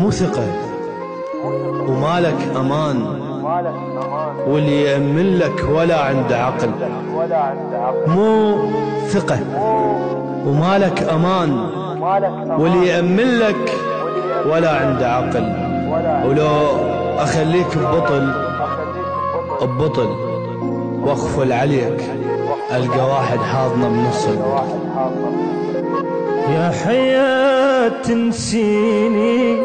مو ثقة ومالك أمان، واللي يأمن لك ولا عنده عقل. مو ثقة ومالك أمان، واللي يأمن لك ولا عنده عقل. ولو أخليك ببطل واغفل عليك، ألقى واحد حاضنه بنص البطل. يا حياة تنسيني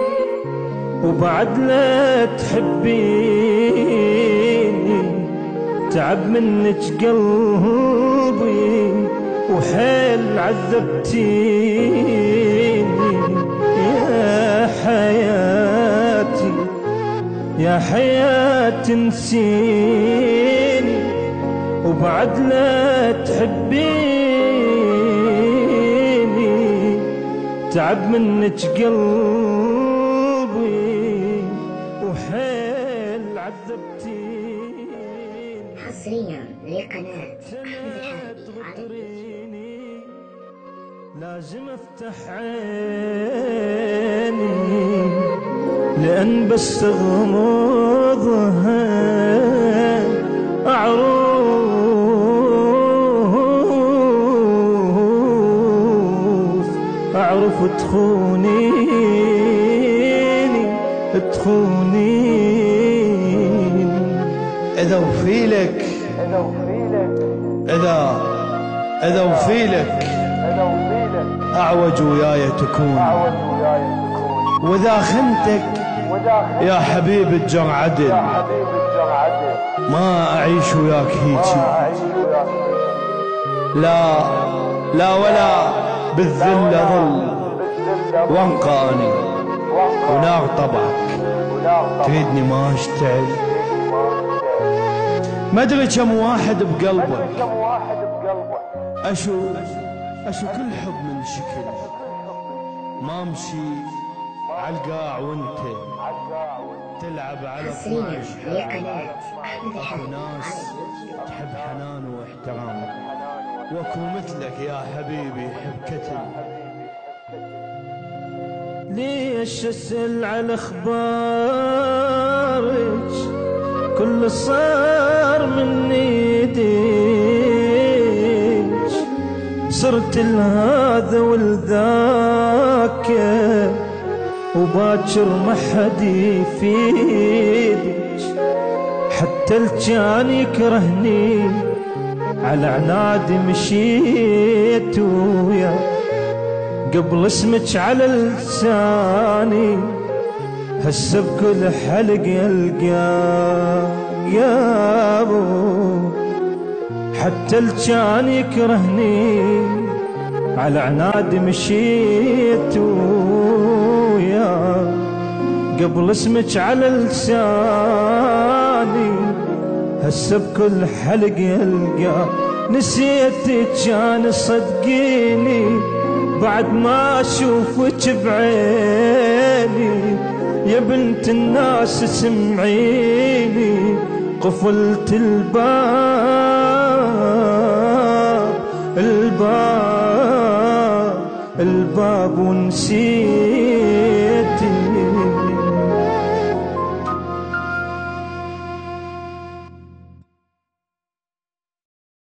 وبعد لا تحبيني، تعب منك قلبي وحيل عذبتيني. يا حياتي يا حياة تنسيني وبعد لا تحبيني، تعب منك قلبي وحيل عذبتيني. حصريا لقناة أحمد الحاربي. لازم افتح عيني لأن بس اغمضها أعرف تخونيني. إذا وفيلك إذا وفيلك أعوج وياي تكون، وإذا خنتك يا حبيب الجر عدل، ما أعيش وياك هيجي. لا ولا بالذل ظل وانقاني، ونار طبعك تريدني ما اشتعل. ما ادري كم واحد بقلبك اشو كل حب من شكل، ما امشي عالقاع وانت تلعب على حصريا لقناة أحمد الحاربي. ناس تحب حنان واحترام، واكو مثلك يا حبيبي يحب كتل. ليش اسأل على اخبارك؟ كل صار من ايديك، صرت لهذا ولذاك وباكر ما حد يفيدك. حتى الجان يكرهني على عنادي مشيت ويا، قبل اسمك على لساني هسه بكل حلق القاه يا ابو. حتى الجان يكرهني على عنادي مشيت ويا، قبل اسمك على لساني هسه بكل حلق القاه. نسيتك كان صدقيني بعد ما اشوفك بعيني، يا بنت الناس سمعيني. قفلت الباب ونسيت